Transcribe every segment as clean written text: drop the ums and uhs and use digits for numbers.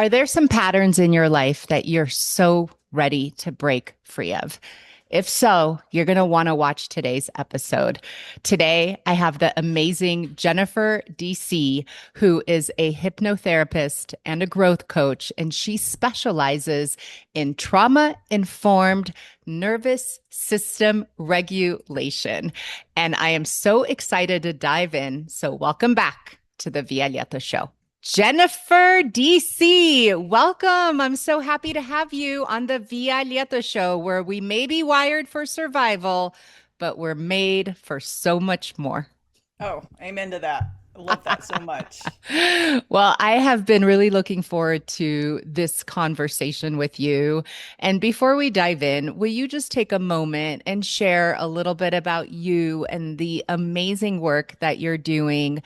Are there some patterns in your life that you're so ready to break free of? If so, you're going to want to watch today's episode. Today, I have the amazing Jennifer DC, who is a hypnotherapist and a growth coach, and she specializes in trauma informed nervous system regulation. And I am so excited to dive in. So, welcome back to the Violetta Show. Jennifer DC, welcome. I'm so happy to have you on the Via Lieta show, where we may be wired for survival, but we're made for so much more. Oh, amen to that. I love that so much. Well, I have been really looking forward to this conversation with you. And before we dive in, will you just take a moment and share a little bit about you and the amazing work that you're doing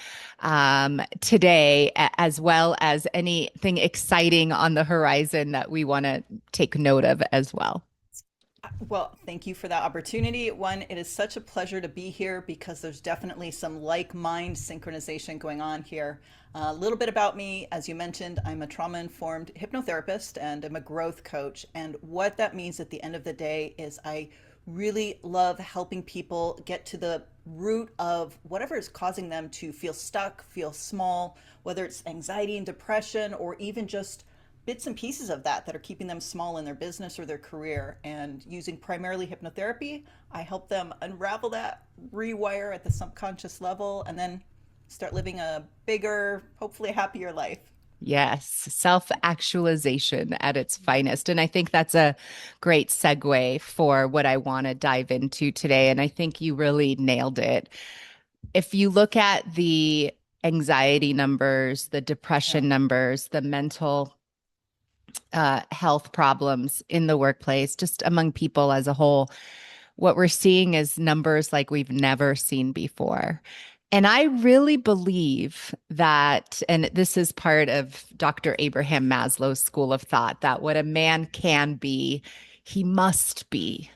today, as well as anything exciting on the horizon that we want to take note of as well? Well, thank you for that opportunity. One, it is such a pleasure to be here because there's definitely some like-mind synchronization going on here. A little bit about me, as you mentioned, I'm a trauma-informed hypnotherapist and I'm a growth coach. And what that means at the end of the day is I really love helping people get to the root of whatever is causing them to feel stuck, feel small, whether it's anxiety and depression, or even just bits and pieces of that are keeping them small in their business or their career. And using primarily hypnotherapy, I help them unravel that, rewire at the subconscious level, and then start living a bigger, hopefully happier life. Yes, self actualization at its finest. And I think that's a great segue for what I want to dive into today. And I think you really nailed it. If you look at the anxiety numbers, the Yeah. depression numbers, the mental health problems in the workplace, just among people as a whole, what we're seeing is numbers like we've never seen before. And I really believe that, and this is part of Dr. Abraham Maslow's school of thought, that what a man can be, he must be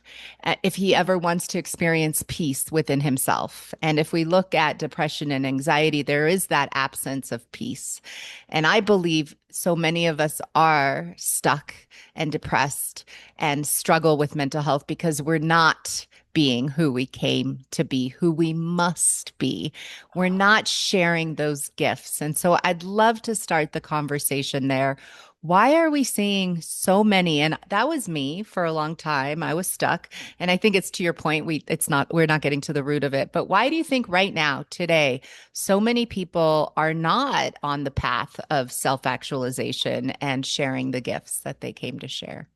if he ever wants to experience peace within himself. And if we look at depression and anxiety, there is that absence of peace. And I believe so many of us are stuck and depressed and struggle with mental health because we're not being who we came to be, who we must be. We're not sharing those gifts. And so I'd love to start the conversation there. Why are we seeing so many? And that was me for a long time. I was stuck. And I think it's to your point, we're not getting to the root of it. But why do you think right now, today, so many people are not on the path of self-actualization and sharing the gifts that they came to share?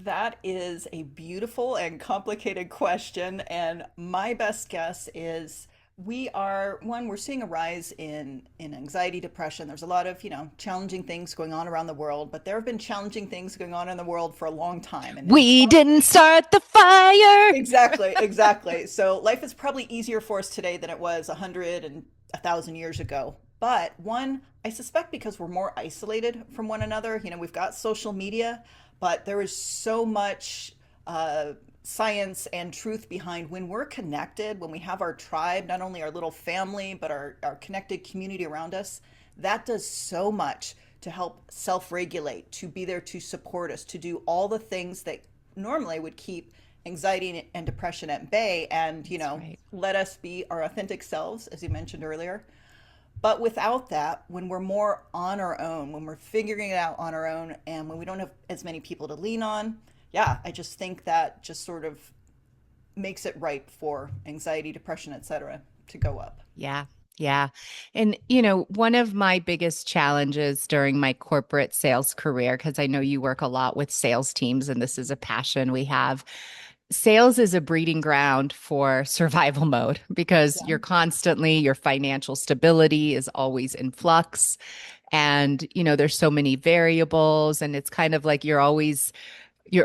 That is a beautiful and complicated question. And my best guess is we're seeing a rise in anxiety, depression. There's a lot of, challenging things going on around the world, but there have been challenging things going on in the world for a long time. And We didn't start the fire. exactly, exactly. So life is probably easier for us today than it was 100 and 1,000 years ago. But one, I suspect because we're more isolated from one another. We've got social media, but there is so much science and truth behind when we're connected, when we have our tribe, not only our little family, but our connected community around us. That does so much to help self regulate, to be there to support us, to do all the things that normally would keep anxiety and depression at bay and, That's right. let us be our authentic selves, as you mentioned earlier. But without that, when we're more on our own, when we're figuring it out on our own, and when we don't have as many people to lean on, yeah, I just think that just sort of makes it ripe for anxiety, depression, etc., to go up. Yeah. Yeah. And, one of my biggest challenges during my corporate sales career, because I know you work a lot with sales teams and this is a passion we have. Sales is a breeding ground for survival mode because Yeah. your financial stability is always in flux. And, there's so many variables, and it's kind of like you're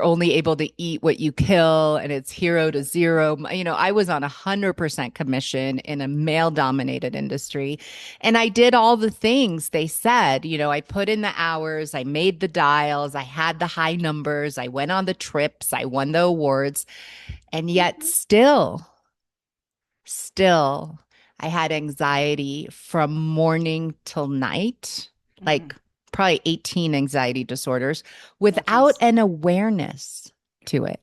only able to eat what you kill, and it's hero to zero. I was on 100% commission in a male dominated industry, and I did all the things they said. I put in the hours, I made the dials, I had the high numbers, I went on the trips, I won the awards, and yet still I had anxiety from morning till night, Mm-hmm. like probably 18 anxiety disorders Oh, without geez. an awareness to it.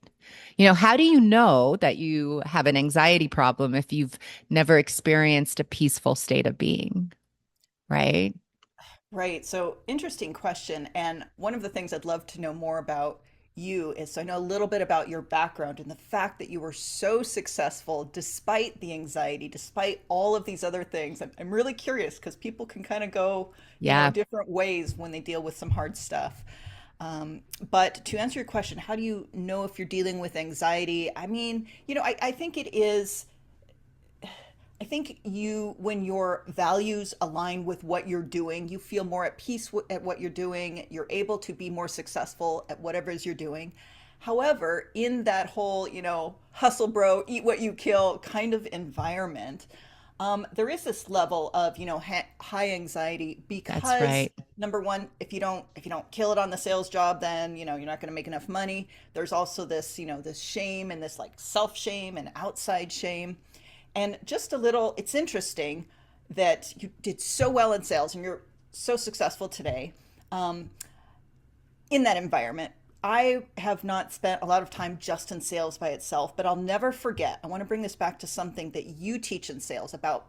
How do you know that you have an anxiety problem if you've never experienced a peaceful state of being, right? Right. So, interesting question. And one of the things I'd love to know more about you is so I know a little bit about your background and the fact that you were so successful despite the anxiety, despite all of these other things. I'm really curious because people can kind of go, Yeah, different ways when they deal with some hard stuff. But to answer your question, how do you know if you're dealing with anxiety? I mean, I think it is. I think when your values align with what you're doing, you feel more at peace at what you're doing. You're able to be more successful at whatever it is you're doing. However, in that whole, hustle bro, eat what you kill kind of environment, there is this level of, high anxiety that's because right. number one, if you don't kill it on the sales job, then, you're not going to make enough money. There's also this, this shame and this like self shame and outside shame. And just a little, it's interesting that you did so well in sales and you're so successful today um, in that environment. I have not spent a lot of time just in sales by itself, but I'll never forget. I want to bring this back to something that you teach in sales about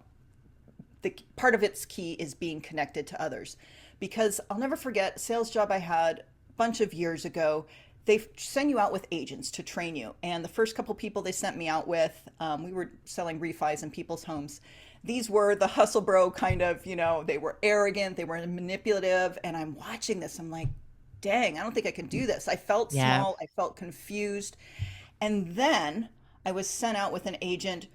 the part of its key is being connected to others. Because I'll never forget a sales job I had a bunch of years ago. They send you out with agents to train you. And the first couple people they sent me out with, we were selling refis in people's homes. These were the hustle bro kind of, they were arrogant, they were manipulative. And I'm watching this, I'm like, dang, I don't think I can do this. I felt Yeah. small, I felt confused. And then I was sent out with an agent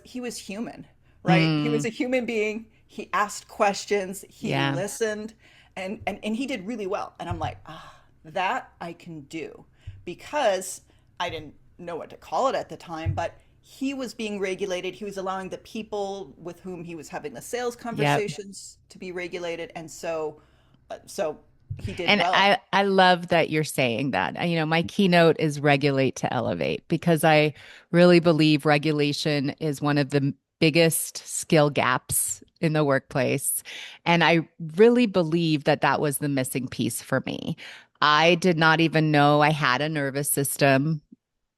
he was human, right? He was Mm, a human being. He asked questions, he yeah. listened, and he did really well. And I'm like, that I can do because I didn't know what to call it at the time, but he was being regulated. He was allowing the people with whom he was having the sales Yep. conversations to be regulated. And so he did And well. I love that you're saying that. My keynote is regulate to elevate because I really believe regulation is one of the biggest skill gaps in the workplace. And I really believe that that was the missing piece for me. I did not even know I had a nervous system,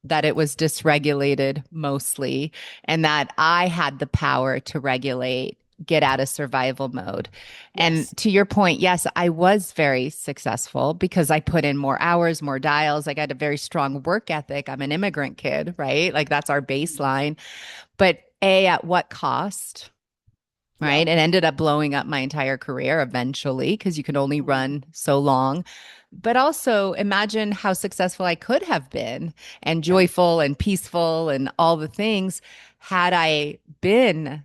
that it was dysregulated mostly, and that I had the power to regulate, get out of survival mode. And Yes. to your point, yes, I was very successful because I put in more hours, more dials. Like I had a very strong work ethic. I'm an immigrant kid, right? Like that's our baseline. But A, at what cost? Yeah. Right. And ended up blowing up my entire career eventually because you can only Mm. run so long. But also imagine how successful I could have been and Yeah. joyful and peaceful and all the things had I been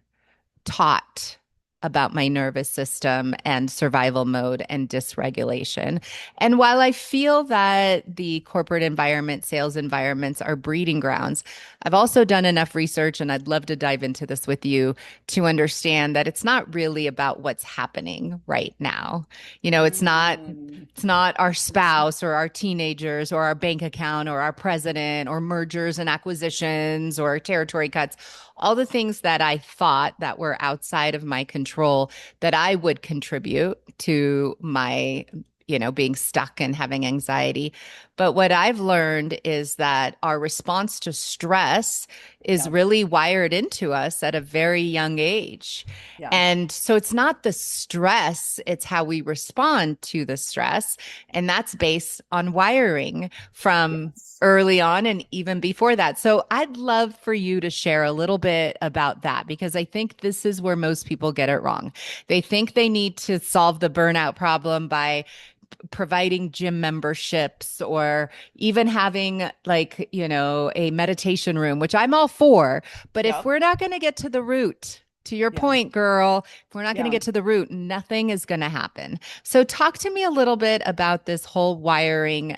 taught about my nervous system and survival mode and dysregulation. And while I feel that the corporate environment, sales environments are breeding grounds, I've also done enough research, and I'd love to dive into this with you to understand that it's not really about what's happening right now. It's not Mm. it's not our Interesting. spouse or our teenagers or our bank account or our president or mergers and acquisitions or territory cuts, all the things that I thought that were outside of my control that I would contribute to my being stuck and having anxiety. But what I've learned is that our response to stress is Yeah. really wired into us at a very young age. Yeah. And so it's not the stress, it's how we respond to the stress. And that's based on wiring from Yes. early on and even before that. So I'd love for you to share a little bit about that because I think this is where most people get it wrong. They think they need to solve the burnout problem by providing gym memberships or even having like, a meditation room, which I'm all for. But if Yeah. we're not going to get to the root, to your Yeah. point, girl, if we're not going to Yeah. get to the root, nothing is going to happen. So, talk to me a little bit about this whole wiring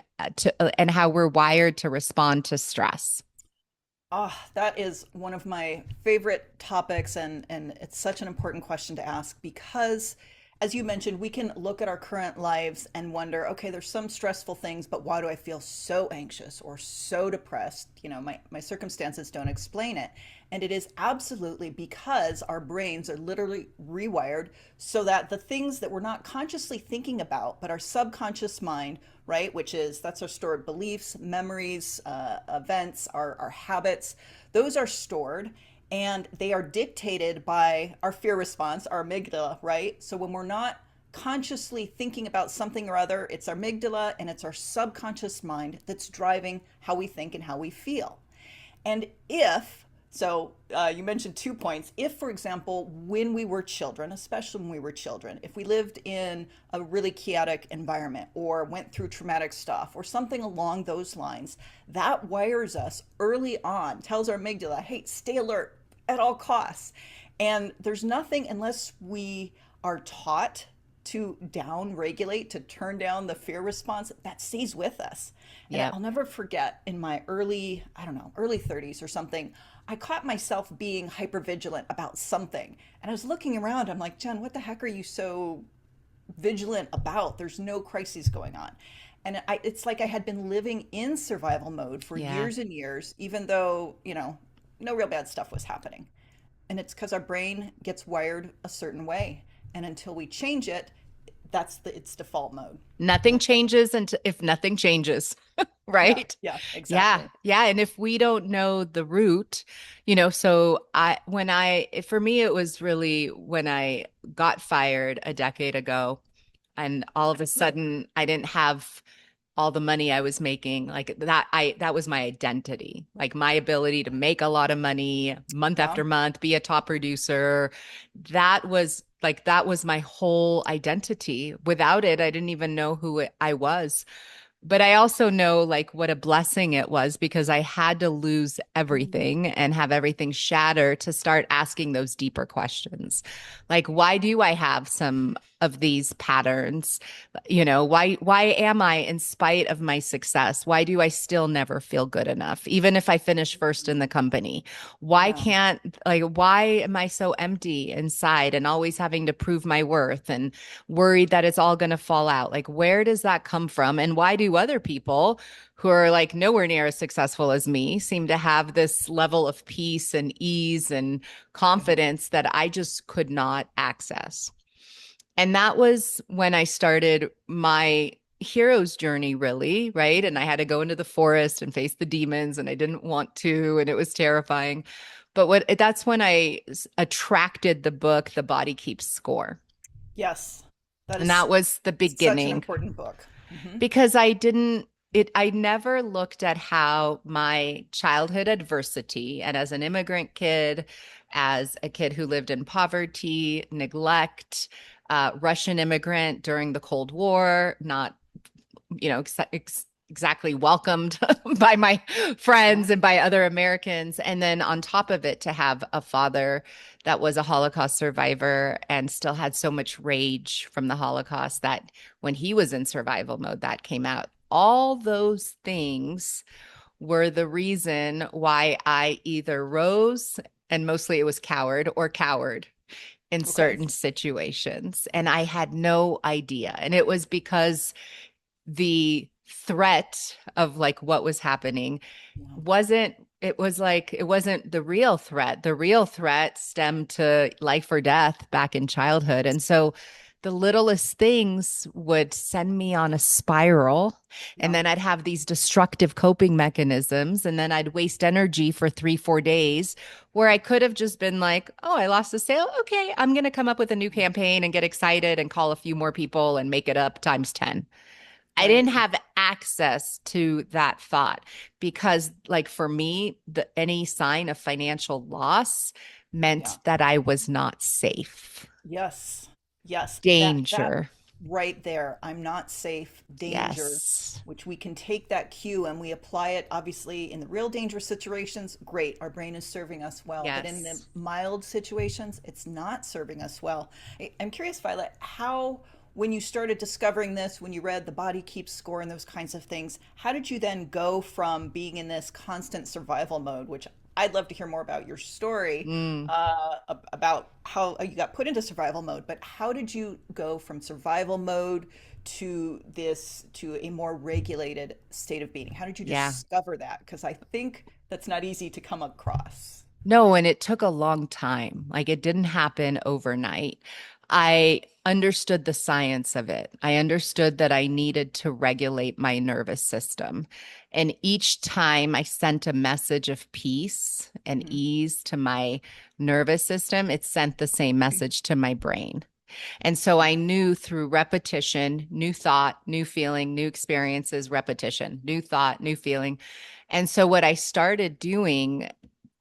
and how we're wired to respond to stress. That is one of my favorite topics, and it's such an important question to ask because as you mentioned, we can look at our current lives and wonder, okay, there's some stressful things, but why do I feel so anxious or so depressed? My circumstances don't explain it. And it is absolutely because our brains are literally rewired so that the things that we're not consciously thinking about, but our subconscious mind, right, which is that's our stored beliefs, memories, events, our habits, those are stored and they are dictated by our fear response, our amygdala, right? So when we're not consciously thinking about something or other, it's our amygdala and it's our subconscious mind that's driving how we think and how we feel. And you mentioned 2 points. If, for example, when we were children, especially when we were children, if we lived in a really chaotic environment or went through traumatic stuff or something along those lines, that wires us early on, tells our amygdala, hey, stay alert at all costs. And there's nothing, unless we are taught to down regulate, to turn down the fear response, that stays with us. And Yep. I'll never forget in my early, I don't know, early 30s or something, I caught myself being hyper vigilant about something. And I was looking around, I'm like, Jen, what the heck are you so vigilant about? There's no crises going on. And it's like I had been living in survival mode for Yeah. years and years, even though, no real bad stuff was happening. And it's because our brain gets wired a certain way. And until we change it, that's its default mode. And Nothing that's all. changes until if nothing changes, Yeah, right? yeah, Yeah. exactly. Yeah. And if we don't know the root, so for me, it was really when I got fired a decade ago and all of a sudden I didn't have all the money I was making like that was my identity, like my ability to make a lot of money month Yeah. after month, be a top producer. That was my whole identity. Without it, I didn't even know who I was. But I also know like what a blessing it was because I had to lose Mhm. everything and have everything shatter to start asking those deeper questions. Like, why do I have some of these patterns? Why am I, in spite of my success, why do I still never feel good enough, even if I finish first in the company? Yeah. Why am I so empty inside and always having to prove my worth and worried that it's all going to fall out? Like, where does that come from? And why do other people who are like nowhere near as successful as me seem to have this level of peace and ease and Yeah. confidence that I just could not access? And that was when I started my hero's journey, really, right? And I had to go into the forest and face the demons, and I didn't want to, and it was terrifying. But that's when I attracted the book, The Body Keeps Score. Yes. That And is that was the such an beginning important book. Hmm. because I never looked at how my childhood adversity, and as an immigrant kid, as a kid who lived in poverty, neglect, Russian immigrant during the Cold War, not, exactly welcomed by my Yeah. friends and by other Americans. And then on top of it, to have a father that was a Holocaust survivor and still had so much rage from the Holocaust that when he was in survival mode, that came out. All those things were the reason why I either rose, and mostly it was coward, or coward in Okay. certain situations. And I had no idea. And it was because the threat of like what was happening Yeah. wasn't it was like it wasn't the real threat. The real threat stemmed to life or death back in childhood. And so the littlest things would send me on a spiral, and Yeah. then I'd have these destructive coping mechanisms, and then I'd waste energy for 3 4 days where I could have just been like, oh, I lost a sale, okay, I'm going to come up with a new campaign and get excited and call a few more people and make it up times 10. I Right. didn't have access to that thought because, like, for me, any sign of financial loss Yeah. meant that I was not safe. Yes. Yes. That Danger. right there. I'm not safe. Danger, Yes. which we can take that cue and we apply it obviously in the real dangerous situations. Great. Our brain is serving us well. But in the Yes. mild situations, it's not serving us well. I'm curious, Violet, how when you started discovering this, when you read The Body Keeps Score and those kinds of things, how did you then go from being in this constant survival mode, which I'd love to hear more about your story, Mm, about how you got put into survival mode, but how did you go from survival mode to a more regulated state of being? How did you yeah. discover that? Because I think that's not easy to come across. No, and it took a long time. Like it didn't happen overnight. I understood the science of it. I understood that I needed to regulate my nervous system. And each time I sent a message of peace and Mhm. ease to my nervous system, it sent the same message to my brain. And so I knew through repetition, new thought, new feeling, new experiences, repetition, new thought, new feeling. And so what I started doing,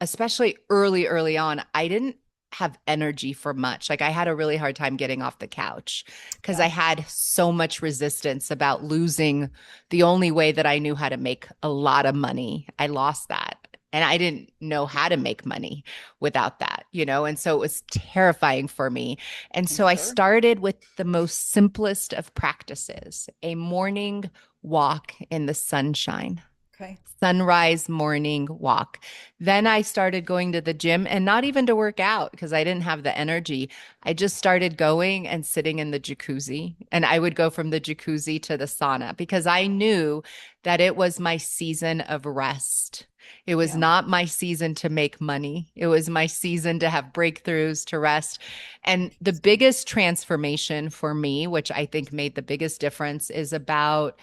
especially early on, I didn't have energy for much. Like I had a really hard time getting off the couch because I Yeah. had so much resistance about losing the only way that I knew how to make a lot of money. I lost that. And I didn't know how to make money without that, you know? And so it was terrifying for me. And I'm so I sure. started with the most simplest of practices, a morning walk in the sunshine, Okay. sunrise morning walk. Then I started going to the gym and not even to work out because I didn't have the energy. I just started going and sitting in the jacuzzi. And I would go from the jacuzzi to the sauna because I knew that it was my season of rest. It was Yeah. not my season to make money. It was my season to have breakthroughs, to rest. And the Interesting. biggest transformation for me, which I think made the biggest difference, is about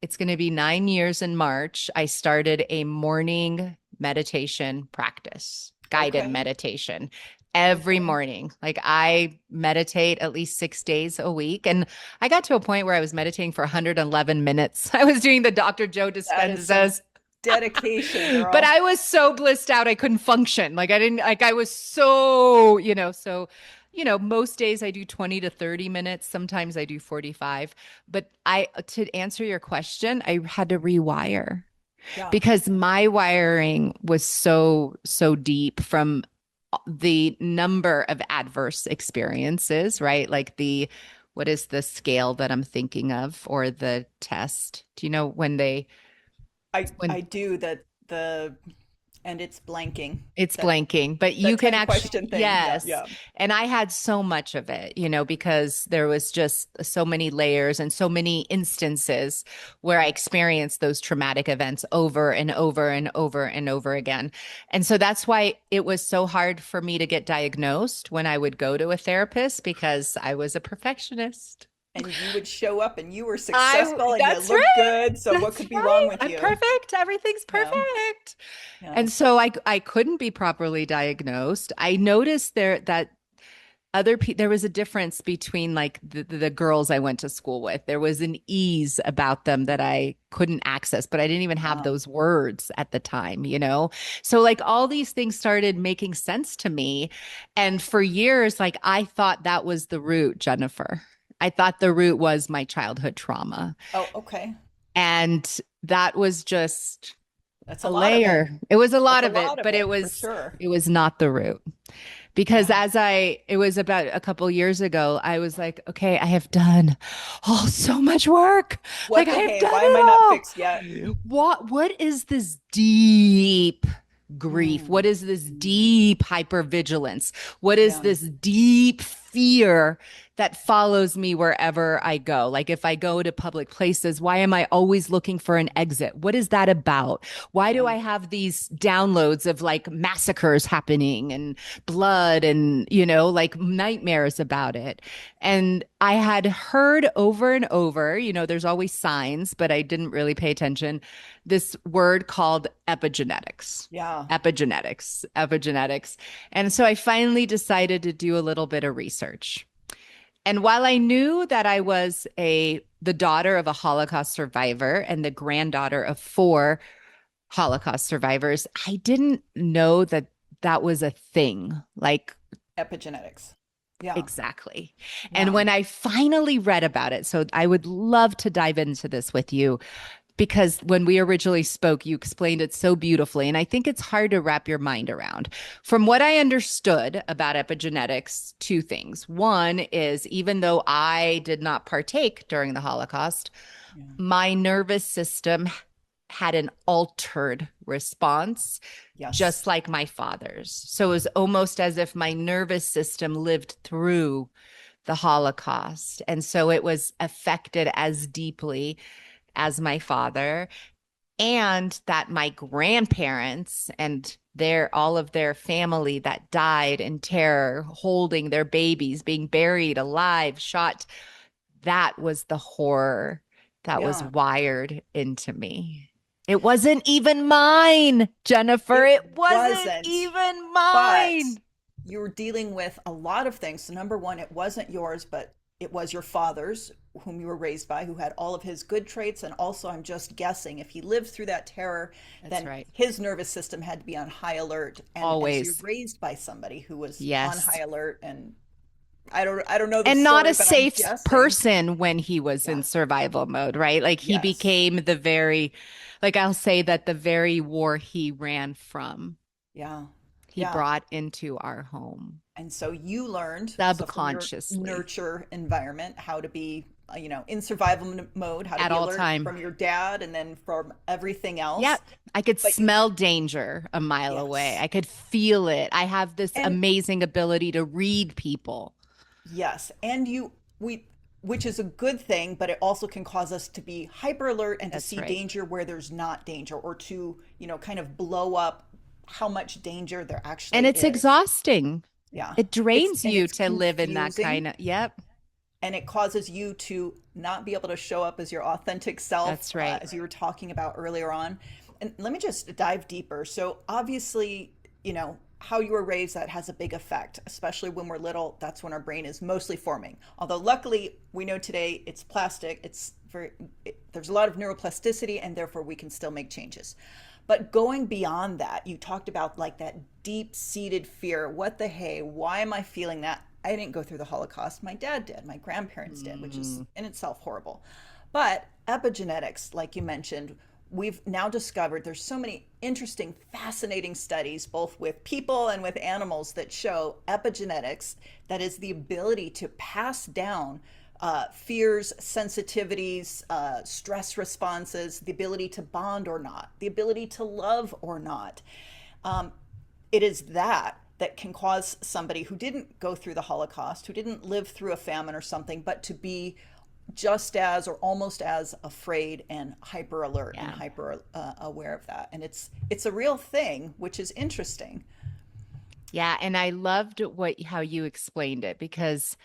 it's going to be 9 years in March. I started a morning meditation practice, guided Okay. meditation every Okay. morning. Like I meditate at least 6 days a week. And I got to a point where I was meditating for 111 minutes. I was doing the Dr. Joe That is some Dispenza's, dedication, but girl. I was so blissed out I couldn't function. Like I didn't like I was so, most days I do 20 to 30 minutes, sometimes I do 45. But I to answer your question, I had to rewire Yeah. because my wiring was so deep from the number of adverse experiences, right? Like the what is the scale that I'm thinking of or the test? Do you know I when do the and it's blanking. it's That blanking, but the you can 10 actually, question thing. Yeah, yes. yeah. And I had so much of it, because there was just so many layers and so many instances where I experienced those traumatic events over and over and over and over again. And so that's why it was so hard for me to get diagnosed when I would go to a therapist because I was a perfectionist. And you would show up and you were I, successful and you that's looked right. good. So what That's could be wrong right. with I'm you? perfect. Everything's Yeah. perfect. Yeah. And so I couldn't be properly diagnosed. I noticed that other people there was a difference between like the girls I went to school with. There was an ease about them that I couldn't access, but I didn't even have Ah, those words at the time. So like all these things started making sense to me. And for years, like I thought that was the root, Jennifer. I thought the root was my childhood trauma. oh, okay. And that was just That's a a lot of it. layer. It was a That's lot a of lot it, of but it it for was sure. it was not the root. Because Yeah. it was about a couple years ago, I was like, okay, I have done so much work. Like What I the have hey? done Why am it I not all. fixed yet? What is this deep grief? What Mm, is this deep hypervigilance? What is yeah. this deep fear that follows me wherever I go? Like if I go to public places, why am I always looking for an exit? What is that about? Why do Yeah. I have these downloads of like massacres happening and blood and, like nightmares about it? And I had heard over and over, there's always signs, but I didn't really pay attention, this word called epigenetics. Yeah. Epigenetics. And so I finally decided to do a little bit of research. And while I knew that I was the daughter of a Holocaust survivor and the granddaughter of four Holocaust survivors, I didn't know that that was a thing. Like Epigenetics. Yeah. exactly. And Yeah. when I finally read about it, so I would love to dive into this with you because when we originally spoke, you explained it so beautifully. And I think it's hard to wrap your mind around. From what I understood about epigenetics, two things. One is even though I did not partake during the Holocaust, Yeah. my nervous system had an altered response, Yes. just like my father's. So it was almost as if my nervous system lived through the Holocaust. And so it was affected as deeply as my father. And that my grandparents and all of their family that died in terror, holding their babies, being buried alive, shot, that was the horror that was Yeah. wired into me. It wasn't even mine, Jennifer. It It wasn't wasn't, even but mine. you were dealing with a lot of things. So, number one, it wasn't yours, but it was your father's, whom you were raised by, who had all of his good traits. And also, I'm just guessing, if he lived through that terror, That's then right. his nervous system had to be on high alert. And as you're Always. raised by somebody who was on Yes. high alert, and I don't know the And not story, a but I'm safe guessing. person when he was in Yeah. survival mode, right? Like he Yes. became like I'll say that the very war he ran from, Yeah. he Yeah. brought into our home And so you learned, so from your subconsciously nurture environment, how to be, in survival mode, how to at be all alert time. from your dad and then from everything else. Yep. I could But you, smell danger a mile away. yes. I could feel it. I have this And amazing ability to read people. yes. And which is a good thing, but it also can cause us to be hyper alert and to That's see right. danger where there's not danger, or to, kind of blow up how much danger there And actually it's is. exhausting. Yeah. It drains And you it's to live in that confusing, kind of, yep, and it causes you to not be able to show up as your authentic self, that's right. as you were talking about earlier on. And let me just dive deeper. So obviously, how you were raised, that has a big effect, especially when we're little. That's when our brain is mostly forming. Although luckily we know today it's plastic. There's a lot of neuroplasticity, and therefore we can still make changes. But going beyond that, you talked about like that deep seated fear. What the hey? Why am I feeling that? I didn't go through the Holocaust. My dad did. My grandparents did, which is Mm, in itself horrible. But epigenetics, like you mentioned, we've now discovered there's so many interesting, fascinating studies, both with people and with animals, that show epigenetics, that is the ability to pass down fears, sensitivities, stress responses, the ability to bond or not, the ability to love or not. Um, it is that can cause somebody who didn't go through the Holocaust, who didn't live through a famine or something, but to be just as or almost as afraid and hyper alert and yeah. hyper aware of that. And it's a real thing, which is interesting. Yeah. And I loved how you explained it because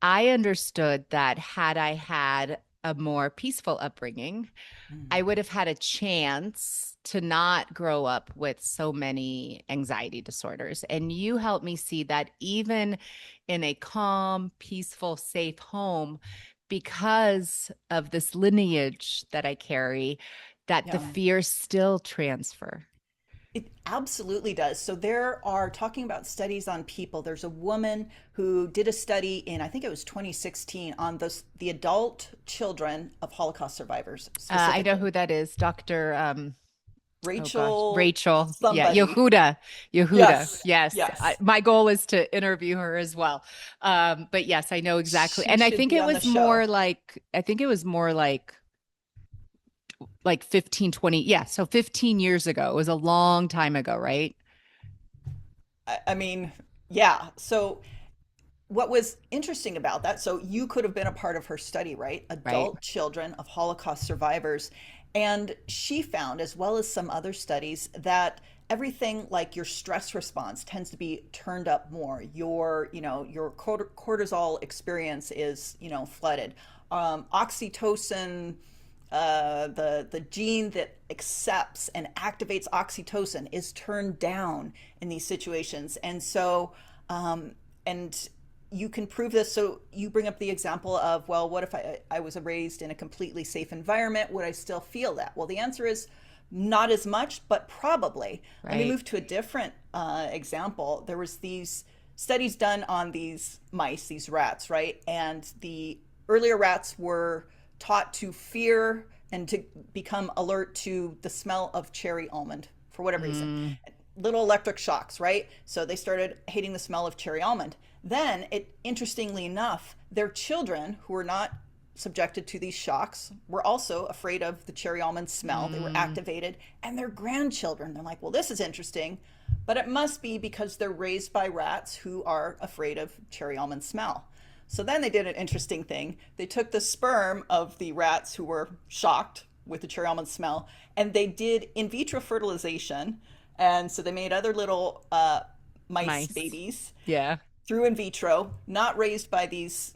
I understood that had I had a more peaceful upbringing, I Mm. would have had a chance to not grow up with so many anxiety disorders. And you helped me see that even in a calm, peaceful, safe home, because of this lineage that I carry, that the Yeah. fears still transfer. It absolutely does. So there are, talking about studies on people. There's a woman who did a study in, I think it was 2016, on the adult children of Holocaust survivors I know specifically. who that is, Dr. Oh gosh, Rachel Rachel. Yeah, somebody. Yehuda. Yehuda. Yes. Yes. Yes. My goal is to interview her as well. But yes, I know exactly. She And I should think be it on the was show. more like, I think it was more like 15, 20. Yeah. So 15 years ago. It was a long time ago, right? I mean, yeah. So what was interesting about that, so you could have been a part of her study, right? Right. Adult children of Holocaust survivors. And she found, as well as some other studies, that everything like your stress response tends to be turned up more. Your cortisol experience is, flooded. Oxytocin, the gene that accepts and activates oxytocin, is turned down in these situations. And so, and you can prove this. So you bring up the example of, well, what if I was raised in a completely safe environment? Would I still feel that? Well, the answer is not as much, but probably. Let me Right. move to a different example. There was these studies done on these mice, these rats, right? And the earlier rats were taught to fear and to become alert to the smell of cherry almond for whatever reason. Mm, Little electric shocks, right? So they started hating the smell of cherry almond. Then, interestingly enough, their children who were not subjected to these shocks were also afraid of the cherry almond smell. They were Mm, activated, and their grandchildren, they're like, well, this is interesting, but it must be because they're raised by rats who are afraid of cherry almond smell. So then they did an interesting thing. They took the sperm of the rats who were shocked with the cherry almond smell, and they did in vitro fertilization. And so they made other little mice mice. babies Yeah. through in vitro, not raised by these,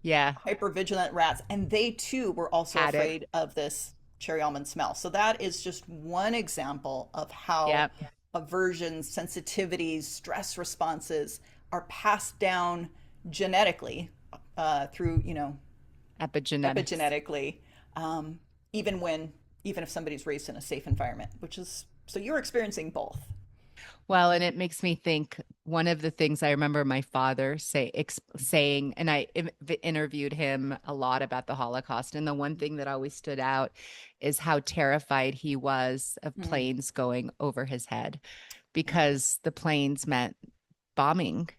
Yeah. hypervigilant rats, and they too were also Had it. afraid of this cherry almond smell. So that is just one example of how Yeah. aversions, sensitivities, stress responses are passed down genetically through, Epigenetics. epigenetically, um, even when even if somebody's raised in a safe environment, which is so you're experiencing both. Well, and it makes me think one of the things I remember my father saying, and interviewed him a lot about the Holocaust. And the one thing that always stood out is how terrified he was of Hmm. planes going over his head Yeah. because the planes meant bombing.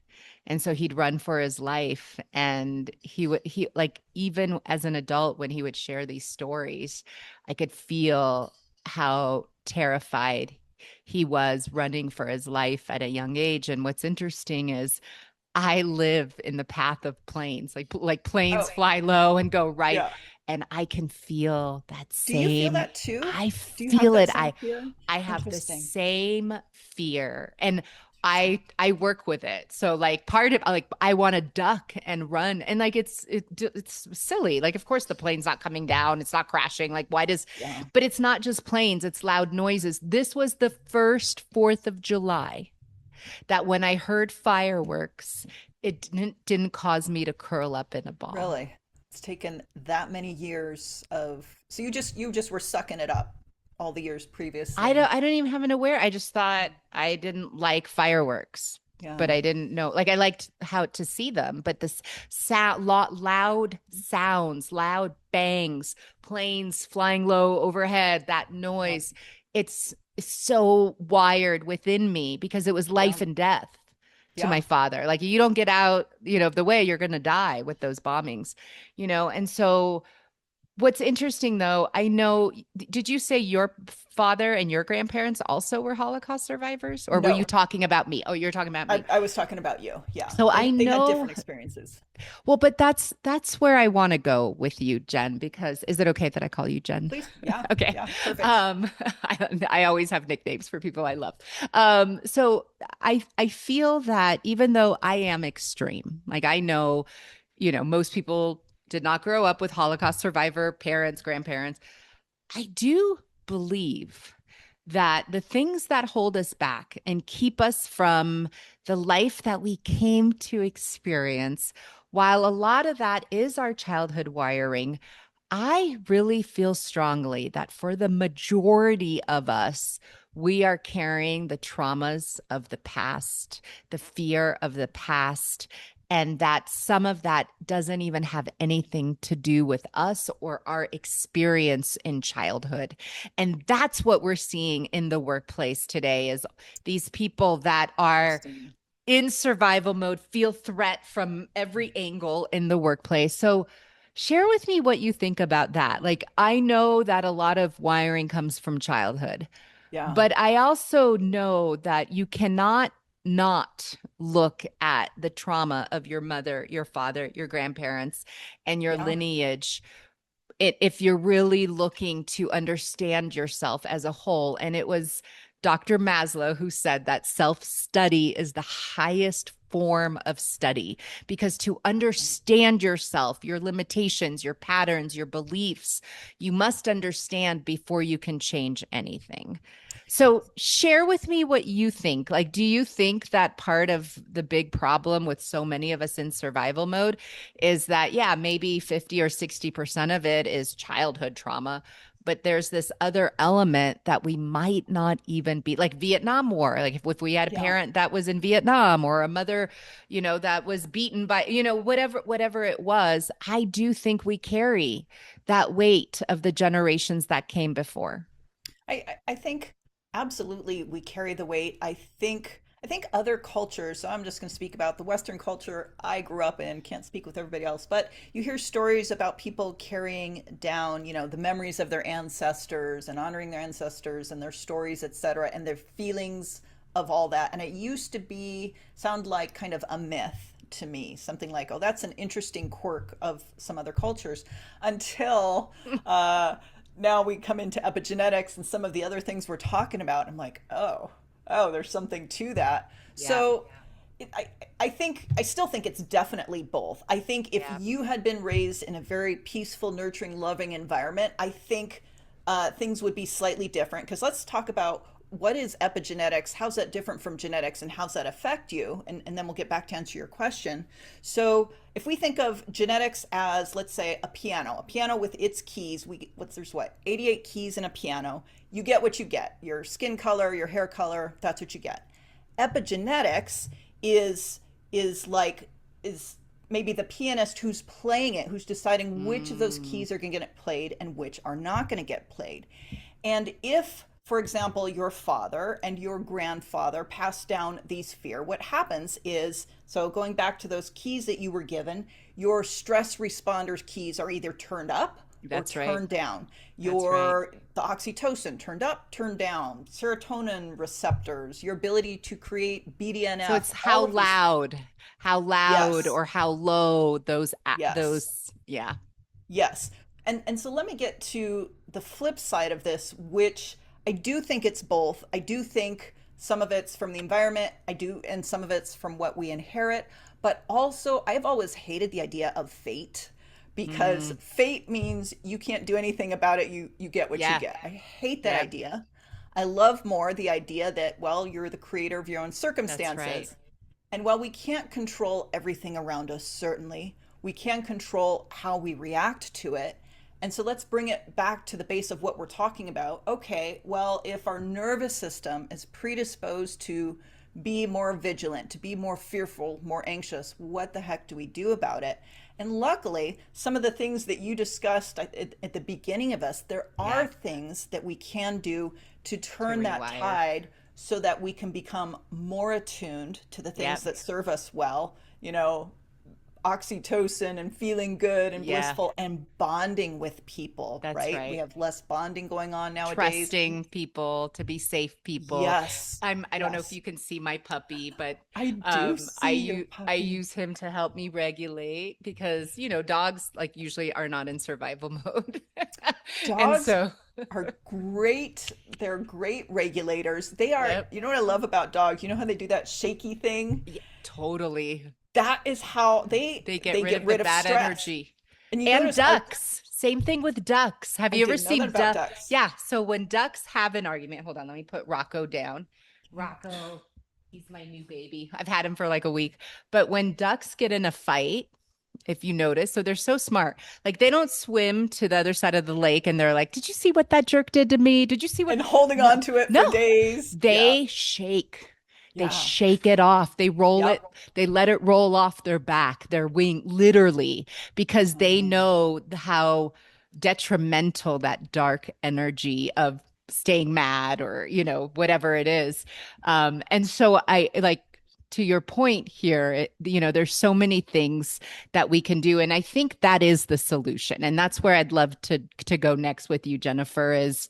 And so he'd run for his life. And he like, even as an adult, when he would share these stories, I could feel how terrified he was running for his life at a young age. And what's interesting is I live in the path of planes, like Oh, planes fly low and go right, yeah. and I can feel that Do you feel same. that too? I Do you have feel that it. same fear? I have the Interesting. same fear, and I work with it. So like part of like I want to duck and run, and like it's silly. Like of course the plane's not coming down, it's not crashing. Like why does? Yeah. But it's not just planes; it's loud noises. This was the first 4th of July that when I heard fireworks, it didn't cause me to curl up in a ball. Really? It's taken that many years of so you just were sucking it up all the years previously. I don't even have an aware. I just thought I didn't like fireworks, but Yeah. I didn't know. Like I liked how to see them, but this loud sounds, loud bangs, planes flying low overhead, that Yeah. noise, it's so wired within me because it was Yeah. life and death to Yeah. my father. Like you don't get out, of the way, you're going to die with those bombings, And so what's interesting though, I know, did you say your father and your grandparents also were Holocaust survivors? Or were you No, talking about me? Oh, you're talking about me. I was talking about you. Yeah. So I They had know, different experiences. well, but that's where I want to go with you, Jen, because is it okay that I call you Jen? Please. Yeah. Okay. Yeah. Perfect. Um, I always have nicknames for people I love. So I feel that even though I am extreme, like I know, most people did not grow up with Holocaust survivor parents, grandparents. I do believe that the things that hold us back and keep us from the life that we came to experience, while a lot of that is our childhood wiring, I really feel strongly that for the majority of us, we are carrying the traumas of the past, the fear of the past, and that some of that doesn't even have anything to do with us or our experience in childhood. And that's what we're seeing in the workplace today is these people that are Interesting. in survival mode feel threat from every angle in the workplace. So share with me what you think about that. Like I know that a lot of wiring comes from childhood, Yeah. but I also know that you cannot not look at the trauma of your mother, your father, your grandparents, and your Yeah. lineage if you're really looking to understand yourself as a whole. And it was Dr. Maslow who said that self study is the highest form of study because to understand yourself, your limitations, your patterns, your beliefs, you must understand before you can change anything. So, share with me what you think. Like, do you think that part of the big problem with so many of us in survival mode is that, yeah, maybe 50 or 60% of it is childhood trauma, but there's this other element that we might not even be like Vietnam War. Like if we had a Yeah. parent that was in Vietnam or a mother, that was beaten by, whatever it was, I do think we carry that weight of the generations that came before. I think absolutely we carry the weight. I think, I think other cultures, so I'm just going to speak about the Western culture I grew up in, can't speak with everybody else, but you hear stories about people carrying down, the memories of their ancestors and honoring their ancestors and their stories, etc., and their feelings of all that. And it used to be, sound like kind of a myth to me, something like, oh, that's an interesting quirk of some other cultures, until now we come into epigenetics and some of the other things we're talking about. I'm like, oh, there's something to that. Yeah. So I think, I still think it's definitely both. I think if Yeah. you had been raised in a very peaceful, nurturing, loving environment, I think things would be slightly different. Because let's talk about what is epigenetics, how's that different from genetics, and how's that affect you? And then we'll get back to answer your question. So if we think of genetics as, let's say, a piano with its keys, there's what, 88 keys in a piano. You get what you get. Your skin color, your hair color, that's what you get. Epigenetics is is maybe the pianist who's playing it, who's deciding which of those Mm, keys are going to get played and which are not going to get played. And if, for example, your father and your grandfather passed down these fear, what happens is, so going back to those keys that you were given, your stress responders keys are either turned up or that's right. turned down. That's right. Your the oxytocin turned up, turned down, serotonin receptors, your ability to create So BDNF, it's all of these. how loud Yes. or how low Yes. yeah. Yes. And so let me get to the flip side of this, which I do think it's both. I do think some of it's from the environment, I do, and some of it's from what we inherit. But also, I've always hated the idea of fate, because Mm, fate means you can't do anything about it. You get what you yeah. get. I hate that Yeah. idea. I love more the idea that, well, you're the creator of your own That's right. circumstances. And while we can't control everything around us, certainly, we can control how we react to it. And so let's bring it back to the base of what we're talking about. Okay, well, if our nervous system is predisposed to be more vigilant, to be more fearful, more anxious, what the heck do we do about it? And luckily, some of the things that you discussed at the beginning of us, there Yeah. are things that we can do to To turn that rewire. tide so that we can become more attuned to the Yeah. things that serve us well, oxytocin and feeling good and Yeah. blissful and bonding with people, That's right? We right. have less bonding going on nowadays. Trusting people to be safe people. Yes, I don't know if yes. you can see my puppy, but I do see your I puppy. use him to help me regulate because, dogs like usually are not in survival mode. And Dogs so, are great. They're great regulators. They are, yep. you know what I love about dogs? You know how they do that shaky thing? Yeah, totally. That is how They get they rid get of the rid of bad stress. energy. And you And notice ducks. Same thing with ducks. Have I you ever didn't know that seen about duck? ducks. Yeah. So when ducks have an argument, hold on, let me put Rocco down. Rocco, he's my new baby. I've had him for like a week. But when ducks get in a fight, if you notice, so they're so smart. Like they don't swim to the other side of the lake and they're like, "Did you see what that jerk did to me? Did you see what?" And holding No, on to it for no. days. Yeah. They shake. They Yeah. shake it off. They roll Yep. it. They let it roll off their back, their wing, literally, because they Mhm. know how detrimental that dark energy of staying mad or, whatever it is. And so I like to your point here, there's so many things that we can do. And I think that is the solution. And that's where I'd love to go next with you, Jennifer, is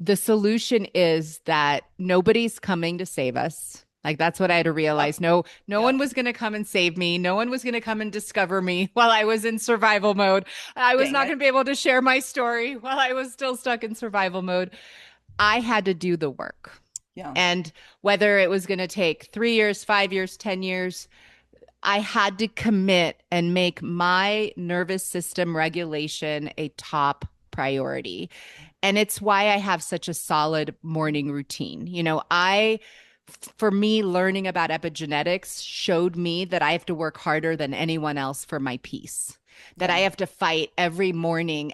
the solution is that nobody's coming to save us. Like that's what I had to realize. Yep. No one Yep. was going to come and save me. No one was going to come and discover me while I was in survival mode. I was Dang not it. going to be able to share my story while I was still stuck in survival mode. I had to do the work. Yeah. And whether it was going to take 3 years, 5 years, 10 years, I had to commit and make my nervous system regulation a top priority. And it's why I have such a solid morning routine. For me, learning about epigenetics showed me that I have to work harder than anyone else for my peace, that I Yeah. have to fight every morning.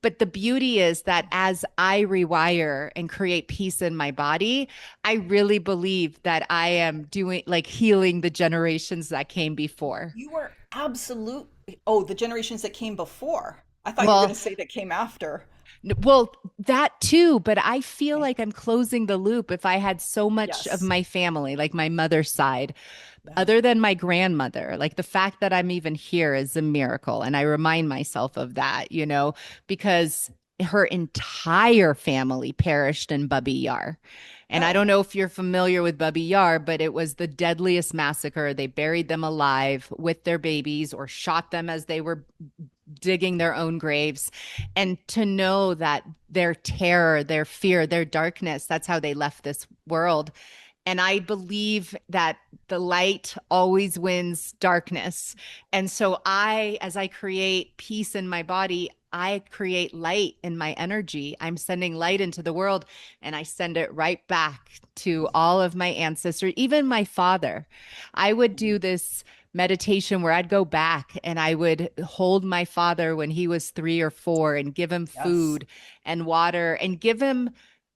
But the beauty is that as I rewire and create peace in my body, I really believe that I am doing like healing the generations that came before. You were absolute. Oh, the generations that came before. I thought you were going Well, to say that came after. Well, that too, but I feel like I'm closing the loop if I had so much of Yes. my family, like my mother's side, Yeah. other than my grandmother. Like the fact that I'm even here is a miracle. And I remind myself of that, because her entire family perished in Babi Yar. And I Oh, don't know if you're familiar with Babi Yar, but it was the deadliest massacre. They buried them alive with their babies or shot them as they were digging their own graves. And to know that their terror, their fear, their darkness, that's how they left this world. And I believe that the light always wins darkness. And so as I create peace in my body, I create light in my energy. I'm sending light into the world and I send it right back to all of my ancestors, even my father. I would do this meditation where I'd go back and I would hold my father when he was 3 or 4 and give him yes. food and water and give him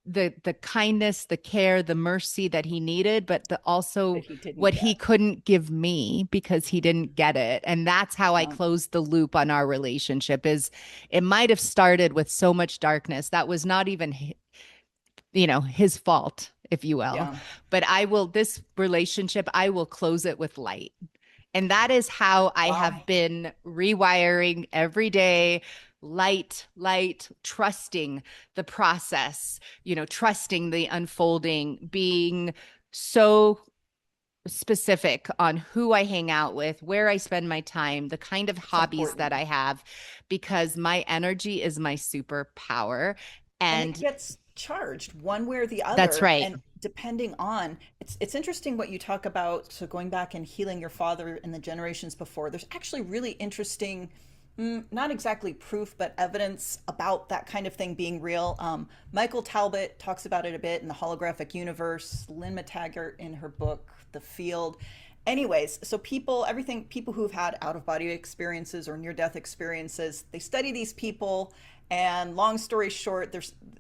the kindness, the care, the mercy that he needed, but That also he didn't what he get. couldn't give me because he didn't get it. And that's how I Yeah. closed the loop on our relationship. Is it might have started with so much darkness that was not even his fault, if you will. Yeah. But this relationship, I will close it with light. And that is how I Wow. have been rewiring every day. Light, light, trusting the process, trusting the unfolding, being so specific on who I hang out with, where I spend my time, the kind of It's hobbies that important. I have, because my energy is my superpower. And it And gets charged one way or the that's other. right. And depending on, it's interesting what you talk about. So going back and healing your father in the generations before, there's actually really interesting, not exactly proof, but evidence about that kind of thing being real. Michael Talbot talks about it a bit in the holographic universe. Lynn McTaggart in her book, The Field. Anyways, so people who've had out of body experiences or near death experiences, they study these people. And long story short,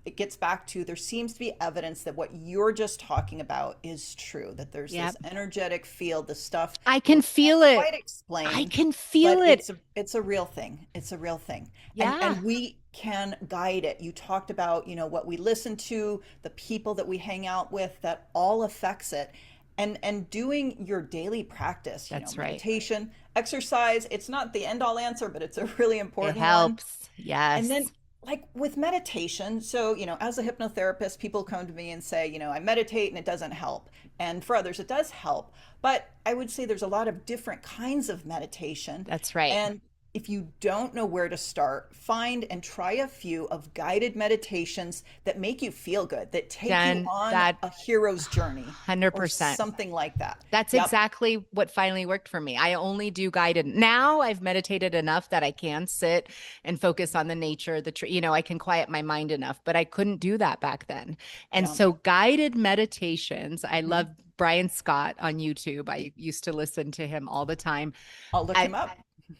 it gets back to there seems to be evidence that what you're just talking about is true, that there's Yeah. this energetic field, the stuff I that can we can't feel it. quite I explain, can but feel it. it's a real thing. It's a real thing. Yeah. And we can guide it. You talked about, what we listen to, the people that we hang out with, that all affects it. And doing your daily practice, That's right. meditation, exercise, it's not the end all answer, but it's a really It important one. helps. And then, Yes. like with meditation, so, as a hypnotherapist, people come to me and say, I meditate and it doesn't help. And for others, it does help. But I would say there's a lot of different kinds of meditation. That's right. And if you don't know where to start, find and try a few of guided meditations that make you feel good, that take you Done on that a hero's journey or 100%. something like that. That's Yep. exactly what finally worked for me. I only do guided. Now I've meditated enough that I can sit and focus on the nature, the tree, I can quiet my mind enough, but I couldn't do that back then. And Yeah. so guided meditations, I Mhm. love Brian Scott on YouTube. I used to listen to him all the time. I'll look I, him up.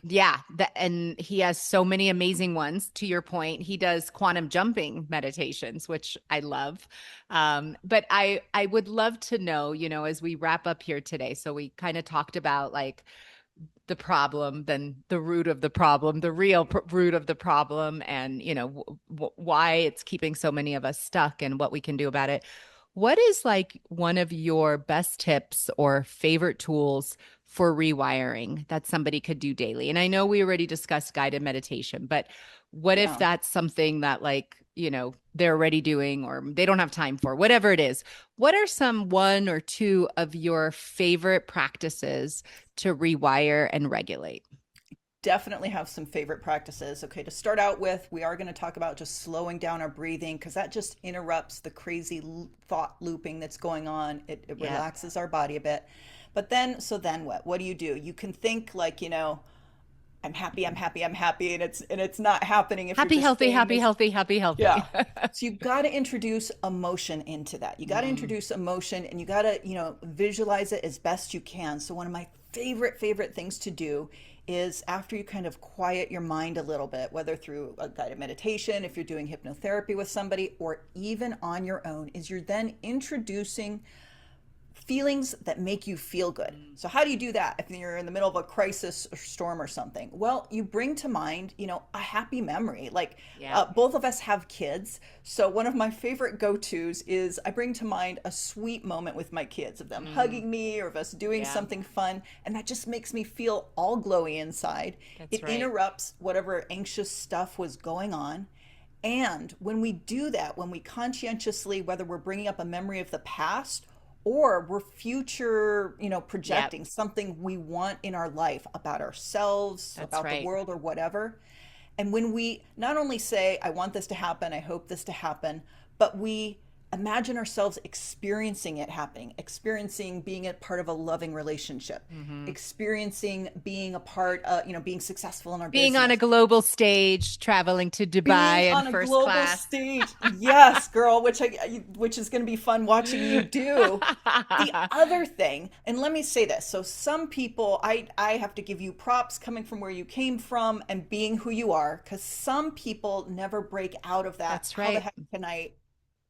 yeah, and he has so many amazing ones. To your point, he does quantum jumping meditations, which I love. But I would love to know, as we wrap up here today. So we kind of talked about like the problem, then the root of the problem, the real root of the problem, and why it's keeping so many of us stuck and what we can do about it. What is like one of your best tips or favorite tools for rewiring that somebody could do daily? And I know we already discussed guided meditation, but what if Yeah. that's something that they're already doing or they don't have time for, whatever it is? What are some one or two of your favorite practices to rewire and regulate? Definitely have some favorite practices. Okay, to start out with, we are going to talk about just slowing down our breathing because that just interrupts the crazy thought looping that's going on. It Yeah. relaxes our body a bit. But then, so then what? What do? You can think like, I'm happy, I'm happy, I'm happy, and it's not happening if you're Happy, just healthy, staying happy, this. healthy, happy, healthy. Yeah. So you've got to introduce emotion into that. You got to Mm, introduce emotion and you got to, visualize it as best you can. So one of my favorite things to do is after you kind of quiet your mind a little bit, whether through a guided meditation, if you're doing hypnotherapy with somebody, or even on your own, is you're then introducing feelings that make you feel good. So how do you do that if you're in the middle of a crisis or storm or something? Well, you bring to mind, a happy memory. Like Yeah. both of us have kids. So one of my favorite go-tos is I bring to mind a sweet moment with my kids, of them Mm, hugging me or of us doing yeah, something fun. And that just makes me feel all glowy inside. that's It right. interrupts whatever anxious stuff was going on. And when we do that, when we conscientiously, whether we're bringing up a memory of the past or we're future, Yep, projecting something we want in our life about ourselves, that's about the right. world or whatever. And when we not only say, I want this to happen, I hope this to happen, but we imagine ourselves experiencing it happening, experiencing being a part of a loving relationship, Hmm. experiencing being a part, being successful in our Being on a business, global stage, traveling to being Dubai in on a first global class. stage. Yes, girl, which is going to be fun watching you do. The other thing, and let me say this. So some people, I have to give you props coming from where you came from and being who you are, because some people never break out of that. That's How the right. heck can I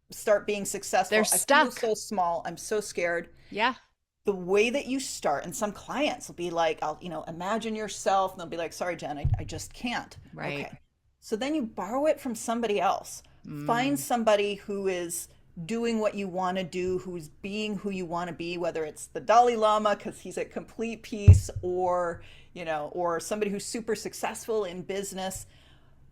start being They're successful? I feel stuck. so small. I'm so scared. Yeah. The way that you start, and some clients will be like, I'll, imagine yourself, and they'll be like, sorry, Jen, I just can't. Right. Okay. So then you borrow it from somebody else. Find Mm, somebody who is doing what you want to do, who's being who you want to be, whether it's the Dalai Lama because he's at complete peace, or somebody who's super successful in business.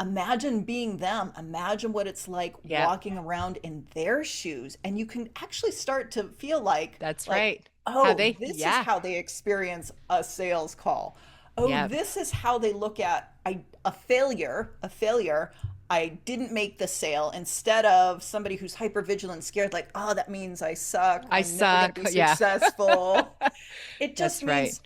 Imagine being them. Imagine what it's like yep. walking around in their shoes. And you can actually start to feel like, That's like, right. How oh, they, this is yeah. how they experience a sales call. Oh, Yep. this is how they look at a failure, a failure. I didn't make the sale, instead of somebody who's hyper vigilant, scared, like, oh, that means I suck. I I'm never going to suck. be Yeah. successful. It just That's right. means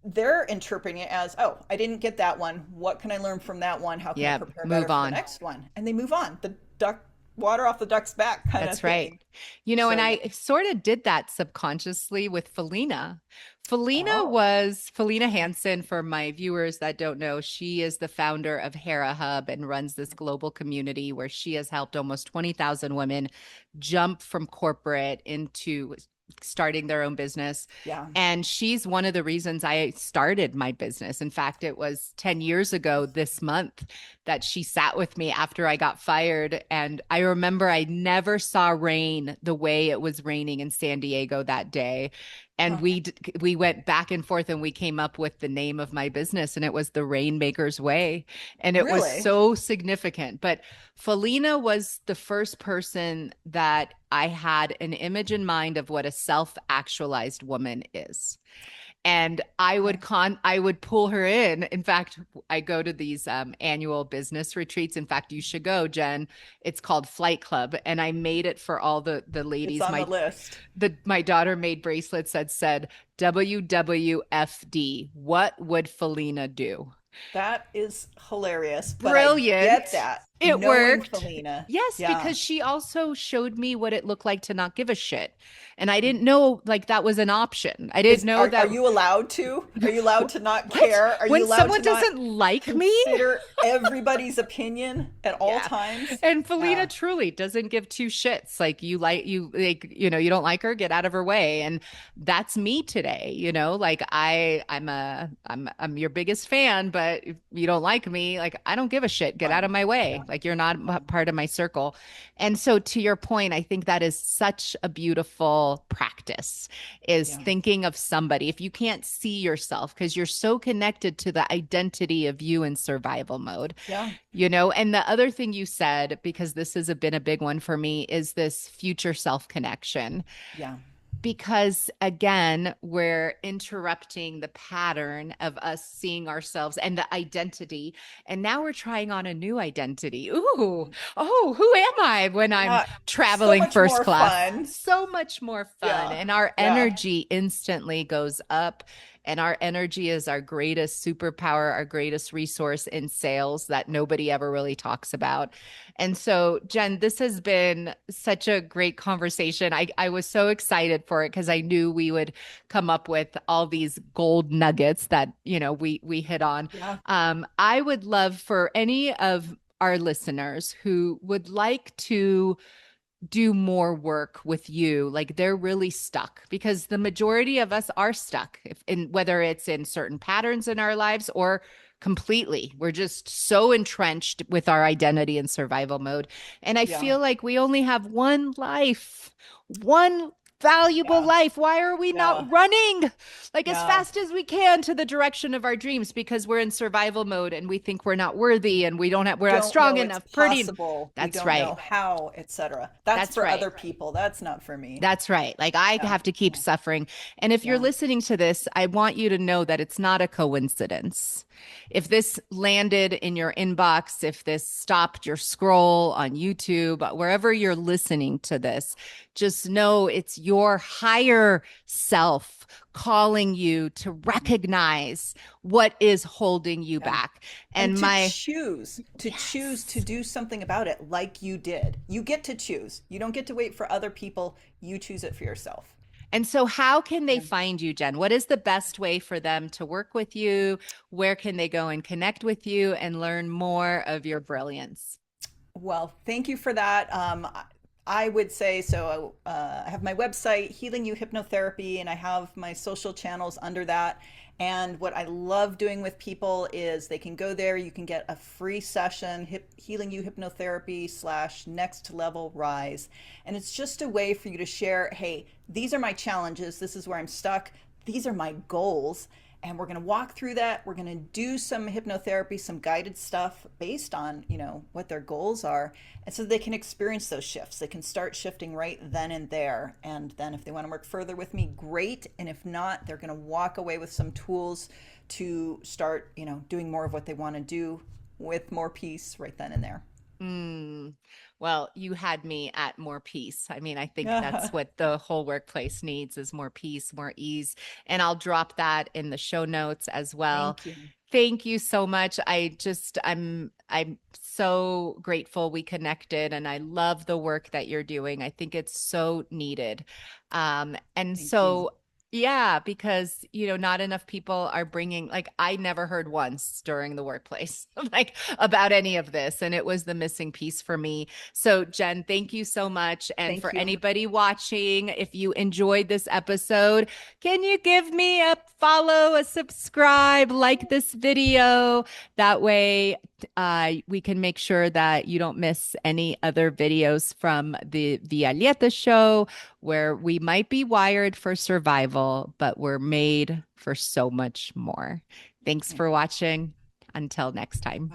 they're interpreting it as, oh, I didn't get that one. What can I learn from that one? How can I Yep. prepare better Move for the on. next one? And they move on. The duck, water off the duck's back kind of That's right. thing. And So, yeah. I sort of did that subconsciously with Felina. Oh, Felina Hansen, for my viewers that don't know, she is the founder of Hera Hub and runs this global community where she has helped almost 20,000 women jump from corporate into starting their own business. yeah. And she's one of the reasons I started my business. In fact, it was 10 years ago this month that she sat with me after I got fired. And I remember I never saw rain the way it was raining in San Diego that day. And Huh. we went back and forth and we came up with the name of my business, and it was the Rainmaker's Way. And it was Really? so significant. But Felina was the first person that I had an image in mind of what a self-actualized woman is. And Okay. I would pull her in. In fact, I go to these annual business retreats. In fact, you should go, Jen. It's called Flight Club, and I made it for all the It's ladies. on the list. My daughter made bracelets that said WWFD. What would Felina do? That is hilarious, but I get Brilliant. that. It Knowing worked. Felina. Yes, Yeah. because she also showed me what it looked like to not give a shit. And I didn't know like that was an option. I didn't Is know are that. you allowed to? Are you allowed to not What? care? Are you When allowed someone to not doesn't like me? consider everybody's opinion at all Yeah. times? And Felina Yeah. truly doesn't give two shits. Like you don't like her, get out of her way. And that's me today, like I'm your biggest fan, but if you don't like me, like I don't give a shit. Get out of Fine. my Yeah. way. Like you're not a part of my circle. And so to your point, I think that is such a beautiful practice is Yeah. thinking of somebody. If you can't see yourself because you're so connected to the identity of you in survival mode, Yeah. and the other thing you said, because this has been a big one for me, is this future self connection. Yeah. Because again, we're interrupting the pattern of us seeing ourselves and the identity. And now we're trying on a new identity. Ooh, oh, who am I when I'm Yeah. So traveling much first more class? fun. So much more fun. Yeah. And our Yeah. energy instantly goes up. And our energy is our greatest superpower, our greatest resource in sales that nobody ever really talks about. And so, Jen, this has been such a great conversation. I was so excited for it because I knew we would come up with all these gold nuggets that, we hit on. Yeah. I would love for any of our listeners who would like to do more work with you, like they're really stuck because the majority of us are stuck if, in whether it's in certain patterns in our lives or completely. We're just so entrenched with our identity and survival mode. And I Yeah. feel like we only have one life, one valuable Yeah. life. Why are we Yeah. not running like as Yeah. fast as we can to the direction of our dreams? Because we're in survival mode and we think we're not worthy and we're not Don't strong know it's enough, pretty. possible. We That's don't know right. how, etc. That's That's for right. other people. That's not for me. That's right. Like I Yeah. have to keep suffering. And if you're Yeah. listening to this, I want you to know that it's not a coincidence. If this landed in your inbox, if this stopped your scroll on YouTube, wherever you're listening to this, just know it's your higher self calling you to recognize what is holding you Yeah. back. And And my, to choose to yes. do something about it like you did. You get to choose. You don't get to wait for other people. You choose it for yourself. And so, how can they Yeah. find you, Jen? What is the best way for them to work with you? Where can they go and connect with you and learn more of your brilliance? Well, thank you for that. I would say so. I have my website, Healing You Hypnotherapy, and I have my social channels under that. And what I love doing with people is they can go there. You can get a free session, Healing You Hypnotherapy / Next Level Rise. And it's just a way for you to share, hey, these are my challenges. This is where I'm stuck. These are my goals, and we're going to walk through that. We're going to do some hypnotherapy, some guided stuff based on, what their goals are. And so they can experience those shifts. They can start shifting right then and there. And then if they want to work further with me, great. And if not, they're going to walk away with some tools to start, doing more of what they want to do with more peace right then and there. Mm. Well, you had me at more peace. I mean, I think that's Yeah. what the whole workplace needs is more peace, more ease. And I'll drop that in the show notes as well. Thank you. Thank you so much. I'm so grateful we connected and I love the work that you're doing. I think it's so needed. And Thank you. so yeah, because not enough people are bringing, like, I never heard once during the workplace like about any of this, and it was the missing piece for me. So, Jen, thank you so much. And Thank for you. anybody watching, if you enjoyed this episode, can you give me a follow, a subscribe, like this video? That way, we can make sure that you don't miss any other videos from the Alieta show, where we might be wired for survival, but we're made for so much more. Thanks Yeah. for watching. Until next time.